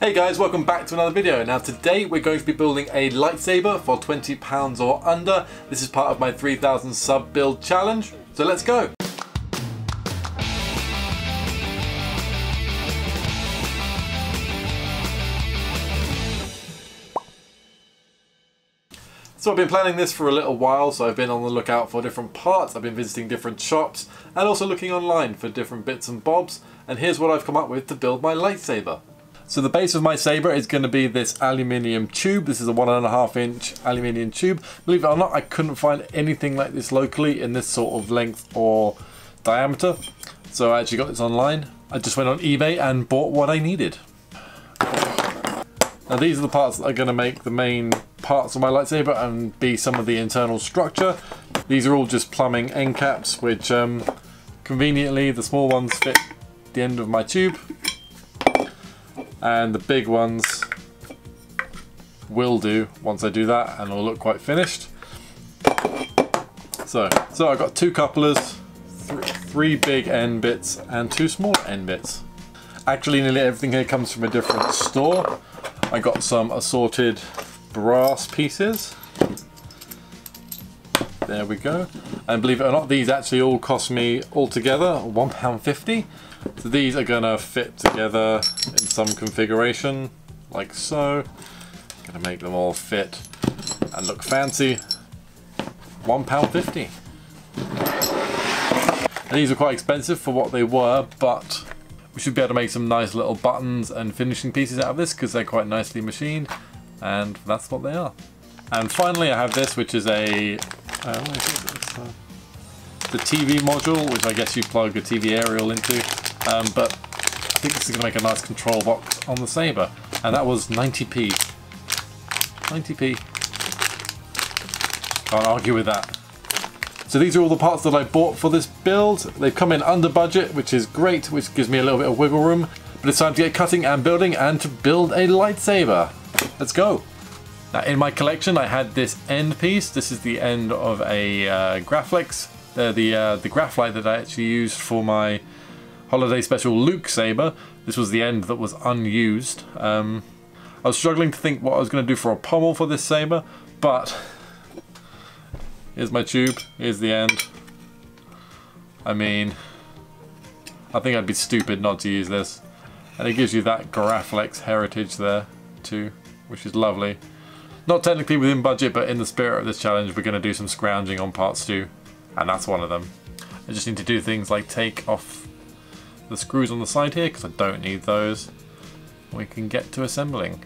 Hey guys, welcome back to another video. Now today we're going to be building a lightsaber for £20 or under. This is part of my 3000 sub build challenge, so let's go! So I've been planning this for a little while, so I've been on the lookout for different parts, I've been visiting different shops, and also looking online for different bits and bobs, and here's what I've come up with to build my lightsaber. So the base of my saber is going to be this aluminium tube. This is a 1.5 inch aluminium tube. Believe it or not, I couldn't find anything like this locally in this sort of length or diameter. So I actually got this online. I just went on eBay and bought what I needed. Now these are the parts that are going to make the main parts of my lightsaber and be some of the internal structure. These are all just plumbing end caps, which conveniently the small ones fit the end of my tube. And the big ones will do once I do that, and will look quite finished. So I've got two couplers, three big end bits and two small end bits. Actually nearly everything here comes from a different store. I got some assorted brass pieces. There we go. And believe it or not, these actually all cost me altogether £1.50. So these are gonna fit together in some configuration, like so. Gonna make them all fit and look fancy. £1.50. These are quite expensive for what they were, but we should be able to make some nice little buttons and finishing pieces out of this because they're quite nicely machined, and that's what they are. And finally I have this, which is a what is it? The TV module, which I guess you plug a TV aerial into. But I think this is going to make a nice control box on the saber, and that was 90p. 90p. Can't argue with that. So these are all the parts that I bought for this build. They've come in under budget, which is great, which gives me a little bit of wiggle room. But it's time to get cutting and building, and to build a lightsaber. Let's go. Now in my collection I had this end piece. This is the end of a Graflex. The graphite that I actually used for my holiday special Luke saber. This was the end that was unused. I was struggling to think what I was going to do for a pommel for this saber, but here's my tube, here's the end. I mean, I think I'd be stupid not to use this. And it gives you that Graflex heritage there too, which is lovely. Not technically within budget, but in the spirit of this challenge we're going to do some scrounging on parts too, and that's one of them. I just need to do things like take off the screws on the side here, because I don't need those. We can get to assembling.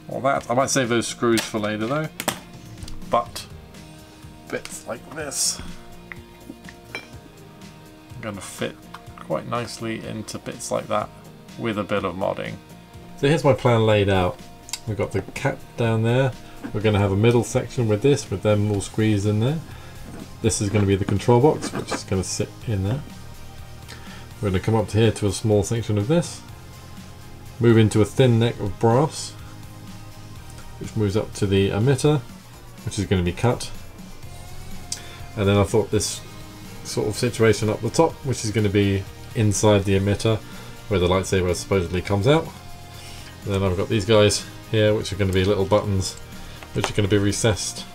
Well, that I might save those screws for later though. But bits like this are going to fit quite nicely into bits like that with a bit of modding. So here's my plan laid out. We've got the cap down there. We're going to have a middle section with this, with them all squeezed in there. This is going to be the control box, which is going to sit in there. We're going to come up to here to a small section of this. Move into a thin neck of brass, which moves up to the emitter, which is going to be cut. And then I thought this sort of situation up the top, which is going to be inside the emitter, where the lightsaber supposedly comes out. And then I've got these guys here, which are going to be little buttons, which are going to be recessed.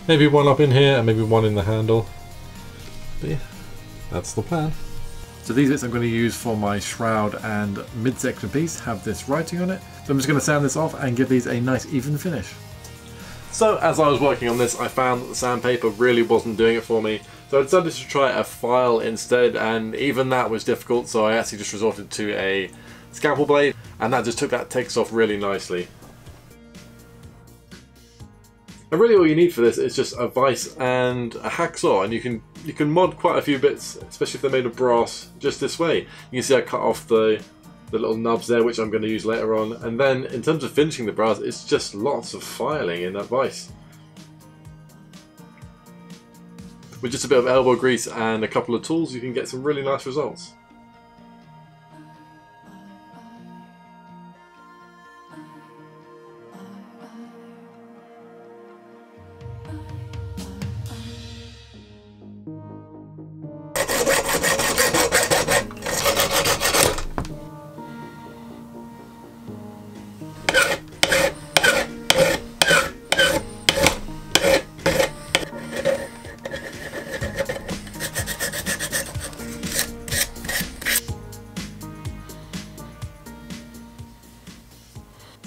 Maybe one up in here and maybe one in the handle. But yeah, that's the plan. So these bits I'm going to use for my shroud and midsection piece have this writing on it. So I'm just going to sand this off and give these a nice even finish. So as I was working on this, I found that the sandpaper really wasn't doing it for me. So I decided to try a file instead, and even that was difficult, so I actually just resorted to a scalpel blade, and that just took that text off really nicely. And really all you need for this is just a vise and a hacksaw, and you can mod quite a few bits, especially if they're made of brass, just this way. You can see I cut off the little nubs there, which I'm going to use later on, and then in terms of finishing the brass, it's just lots of filing in that vise. With just a bit of elbow grease and a couple of tools, you can get some really nice results.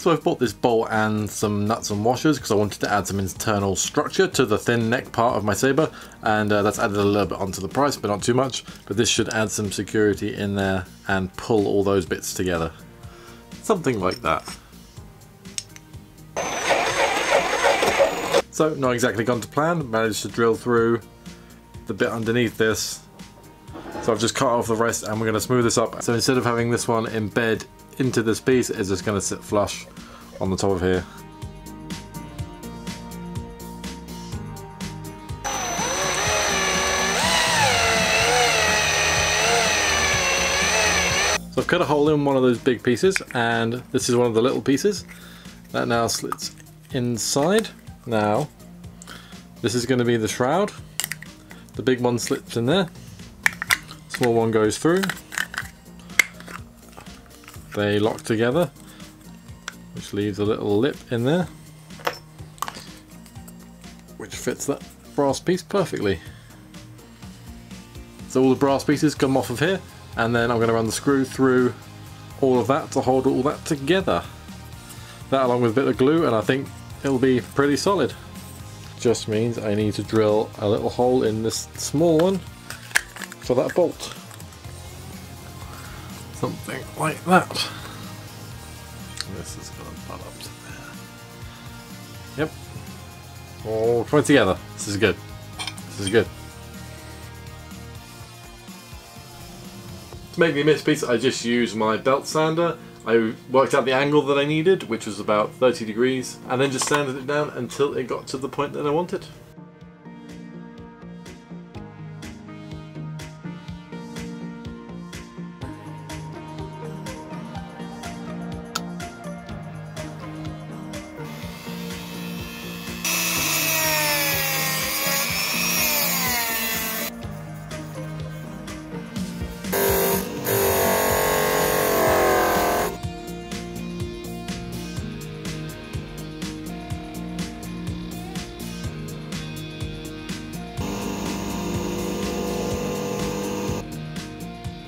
So I've bought this bolt and some nuts and washers because I wanted to add some internal structure to the thin neck part of my saber, and that's added a little bit onto the price, but not too much. But this should add some security in there and pull all those bits together. Something like that. So not exactly gone to plan, managed to drill through the bit underneath this. So I've just cut off the rest and we're going to smooth this up. So instead of having this one embed into this piece, it's just going to sit flush on the top of here. So I've cut a hole in one of those big pieces, and this is one of the little pieces that now slits inside. Now this is going to be the shroud. The big one slips in there, small one goes through. They lock together, which leaves a little lip in there, which fits that brass piece perfectly. So all the brass pieces come off of here, and then I'm going to run the screw through all of that to hold all that together. That along with a bit of glue, and I think it'll be pretty solid. Just means I need to drill a little hole in this small one for that bolt. Something like that. This is going to butt up to there. Yep. All coming together. This is good. This is good. To make the missed piece, I just used my belt sander. I worked out the angle that I needed, which was about 30 degrees, and then just sanded it down until it got to the point that I wanted.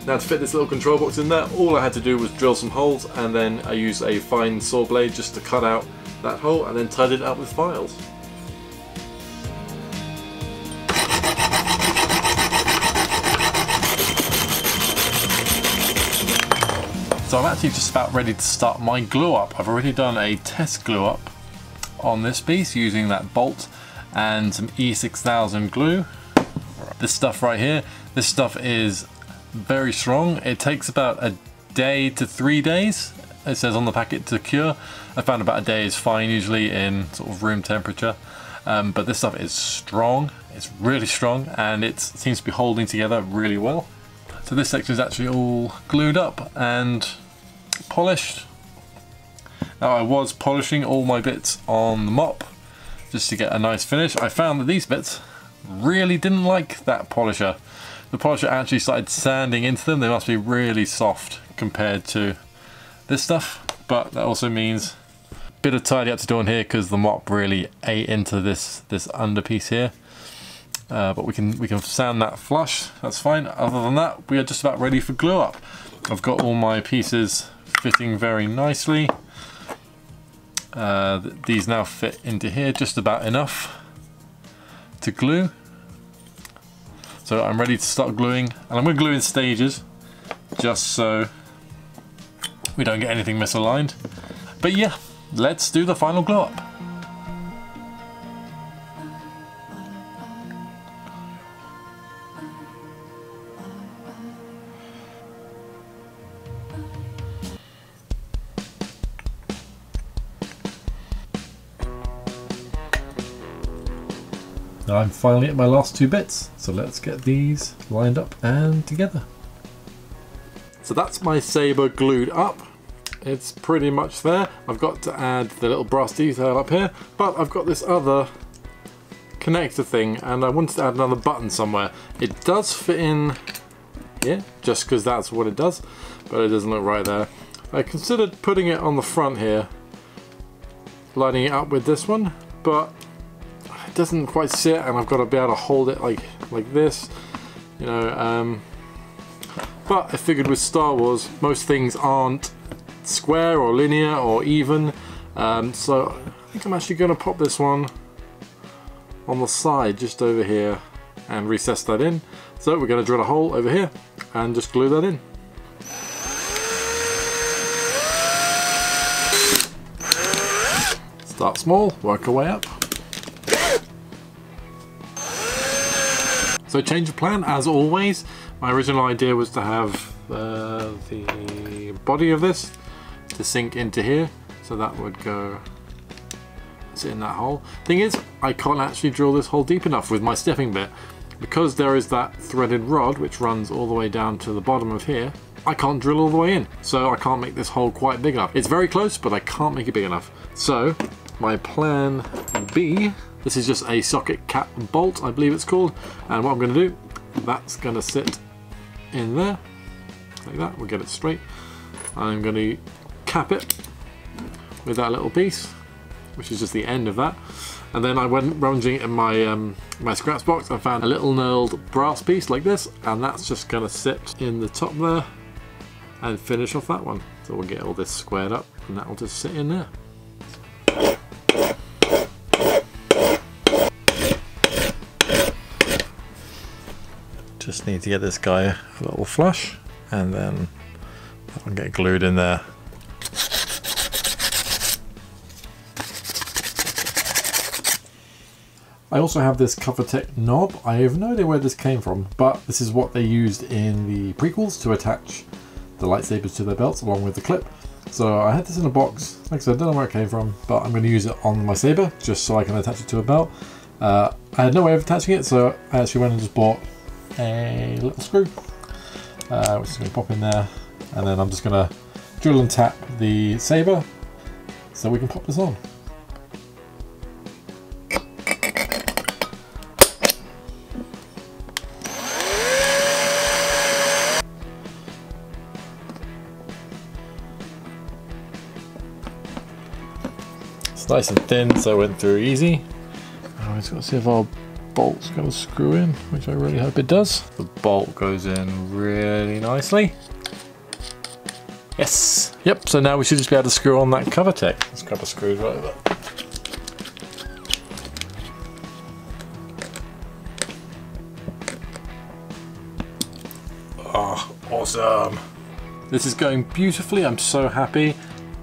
Now to fit this little control box in there, all I had to do was drill some holes, and then I used a fine saw blade just to cut out that hole and then tied it up with files. So I'm actually just about ready to start my glue up. I've already done a test glue up on this piece using that bolt and some E6000 glue. This stuff right here, this stuff is very strong. It takes about a day to 3 days, it says on the packet, to cure. I found about a day is fine usually in sort of room temperature, but this stuff is strong. It's really strong, and it seems to be holding together really well. So this section is actually all glued up and polished. Now I was polishing all my bits on the mop just to get a nice finish. I found that these bits really didn't like that polisher. The polisher actually started sanding into them. They must be really soft compared to this stuff, but that also means a bit of tidy up to do on here because the mop really ate into this underpiece here. But we can sand that flush, that's fine. Other than that, we are just about ready for glue up. I've got all my pieces fitting very nicely. These now fit into here just about enough to glue. So I'm ready to start gluing, and I'm going to glue in stages just so we don't get anything misaligned. But yeah, let's do the final glue up. Now I'm finally at my last 2 bits, so let's get these lined up and together. So that's my saber glued up. It's pretty much there. I've got to add the little brass detail up here, but I've got this other connector thing and I wanted to add another button somewhere. It does fit in here, just because that's what it does, but it doesn't look right there. I considered putting it on the front here, lining it up with this one, but it doesn't quite sit, and I've got to be able to hold it like this, but I figured with Star Wars most things aren't square or linear or even. So I think I'm actually going to pop this one on the side just over here and recess that in. So we're going to drill a hole over here and just glue that in. Start small, work our way up. So change of plan as always. My original idea was to have the body of this to sink into here, so that would go sit in that hole. Thing is, I can't actually drill this hole deep enough with my stepping bit. Because there is that threaded rod which runs all the way down to the bottom of here, I can't drill all the way in. So I can't make this hole quite big enough. It's very close, but I can't make it big enough. So my plan B, this is just a socket cap bolt, I believe it's called. And what I'm going to do, that's going to sit in there, like that. We'll get it straight. I'm going to cap it with that little piece, which is just the end of that. And then I went rummaging in my my scraps box. I found a little knurled brass piece like this, and that's just going to sit in the top there and finish off that one. So we'll get all this squared up, and that will just sit in there. Just need to get this guy a little flush, and then that will get glued in there. I also have this Covertech knob. I have no idea where this came from, but this is what they used in the prequels to attach the lightsabers to their belts along with the clip. So I had this in a box. Like I said, I don't know where it came from, but I'm going to use it on my saber just so I can attach it to a belt. I had no way of attaching it, so I actually went and just bought a little screw, which is going to pop in there, and then I'm just going to drill and tap the saber so we can pop this on. It's nice and thin, so it went through easy. Now we've got to see if our bolt's going to screw in, which I really hope it does. The bolt goes in really nicely. Yes! Yep, so now we should just be able to screw on that Covertech. There's a couple of screws right over. Oh, awesome! This is going beautifully, I'm so happy.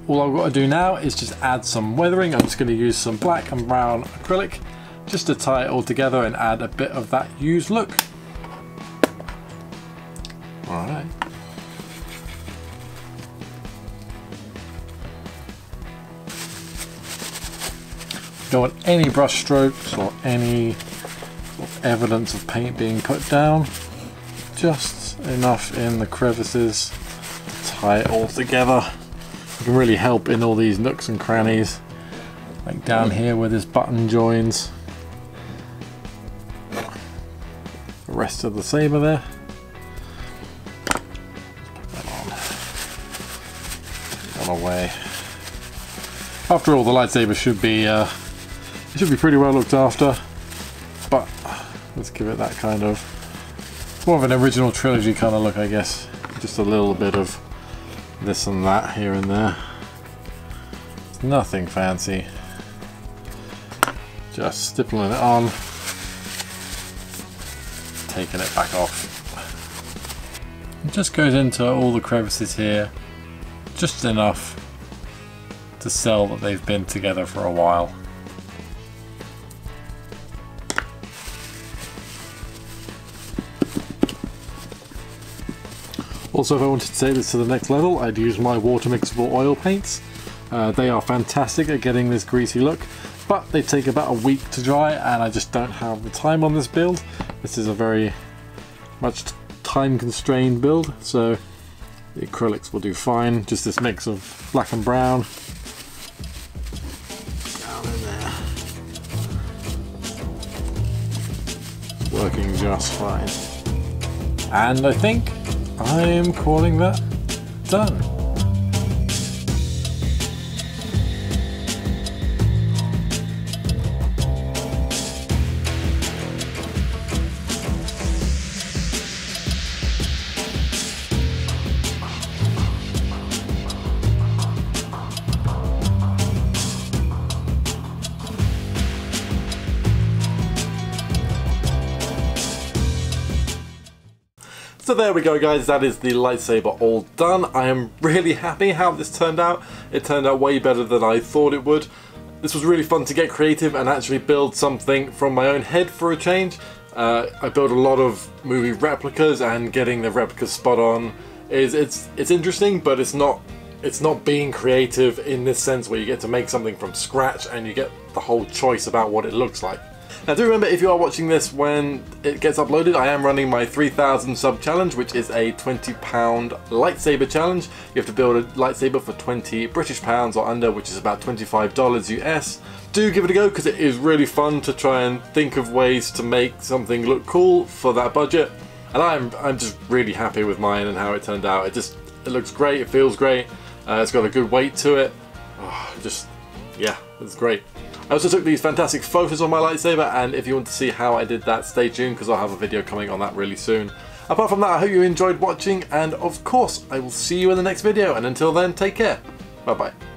All I've got to do now is just add some weathering. I'm just going to use some black and brown acrylic just to tie it all together and add a bit of that used look. Alright. Don't want any brush strokes or any evidence of paint being put down. Just enough in the crevices to tie it all together. It can really help in all these nooks and crannies, like down here where this button joins the rest of the saber there. Put that on away. After all, the lightsaber should be pretty well looked after, but let's give it that kind of more of an original trilogy kind of look, I guess. Just a little bit of this and that here and there. It's nothing fancy. Just stippling it on, taking it back off. It just goes into all the crevices here, just enough to sell that they've been together for a while. Also, if I wanted to take this to the next level, I'd use my water mixable oil paints. They are fantastic at getting this greasy look, but they take about a week to dry, and I just don't have the time on this build. This is a very much time constrained build, so the acrylics will do fine. Just this mix of black and brown down in there, working just fine. And I think I'm calling that done. So there we go guys, that is the lightsaber all done. I am really happy how this turned out. It turned out way better than I thought it would. This was really fun to get creative and actually build something from my own head for a change. I built a lot of movie replicas, and getting the replicas spot on it's interesting, but it's not being creative in this sense where you get to make something from scratch and you get the whole choice about what it looks like. Now do remember, if you are watching this when it gets uploaded, I am running my 3,000 sub challenge, which is a £20 lightsaber challenge. You have to build a lightsaber for 20 British pounds or under, which is about $25 US. Do give it a go, because it is really fun to try and think of ways to make something look cool for that budget. And I'm just really happy with mine and how it turned out. It looks great, it feels great, it's got a good weight to it. Yeah, it's great. I also took these fantastic photos on my lightsaber, and if you want to see how I did that, stay tuned because I'll have a video coming on that really soon. Apart from that, I hope you enjoyed watching, and of course I will see you in the next video, and until then, take care. Bye bye.